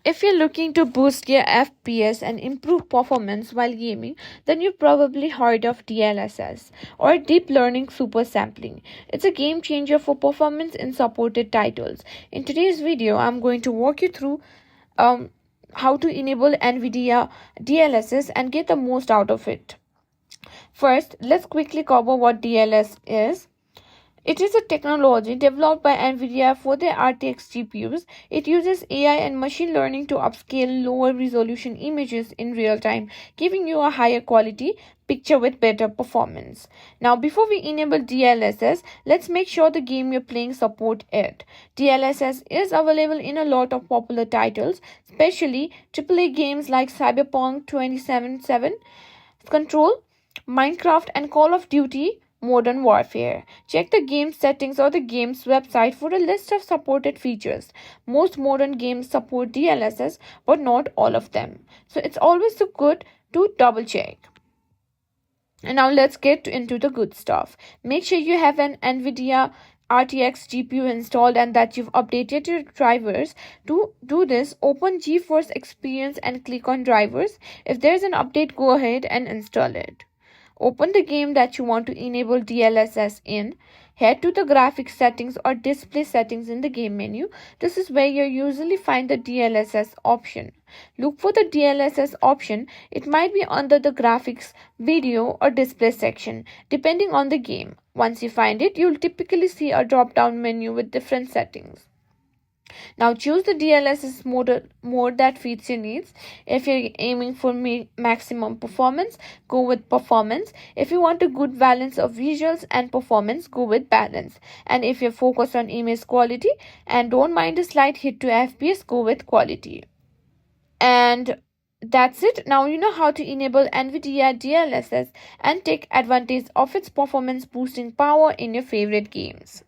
If you're looking to boost your FPS and improve performance while gaming, then you've probably heard of DLSS or Deep Learning Super Sampling. It's a game changer for performance in supported titles. In today's video, I'm going to walk you through um, how to enable Nvidia DLSS and get the most out of it. First, let's quickly cover what DLSS is. It is a technology developed by Nvidia for their RTX GPUs. It uses AI and machine learning to upscale lower resolution images in real time, giving you a higher quality picture with better performance. Now, before we enable DLSS, let's make sure the game you're playing support it. DLSS is available in a lot of popular titles, especially AAA games like Cyberpunk 2077, Control, Minecraft, and Call of Duty Modern Warfare. Check the game settings or the game's website for a list of supported features. Most modern games support DLSS, but not all of them. So it's always so good to double check. And now let's get into the good stuff. Make sure you have an Nvidia RTX GPU installed and that you've updated your drivers. To do this, open GeForce Experience and click on drivers. If there's an update, go ahead and install it. Open the game that you want to enable DLSS in. Head to the graphics settings or display settings in the game menu. This is where you usually find the DLSS option. Look for the DLSS option. It might be under the graphics, video, or display section, depending on the game. Once you find it, you'll typically see a drop-down menu with different settings. Now choose the DLSS mode that fits your needs. If you're aiming for maximum performance, go with performance. If you want a good balance of visuals and performance, go with balance. And if you're focused on image quality and don't mind a slight hit to FPS, go with quality. And that's it. Now you know how to enable Nvidia DLSS and take advantage of its performance boosting power in your favorite games.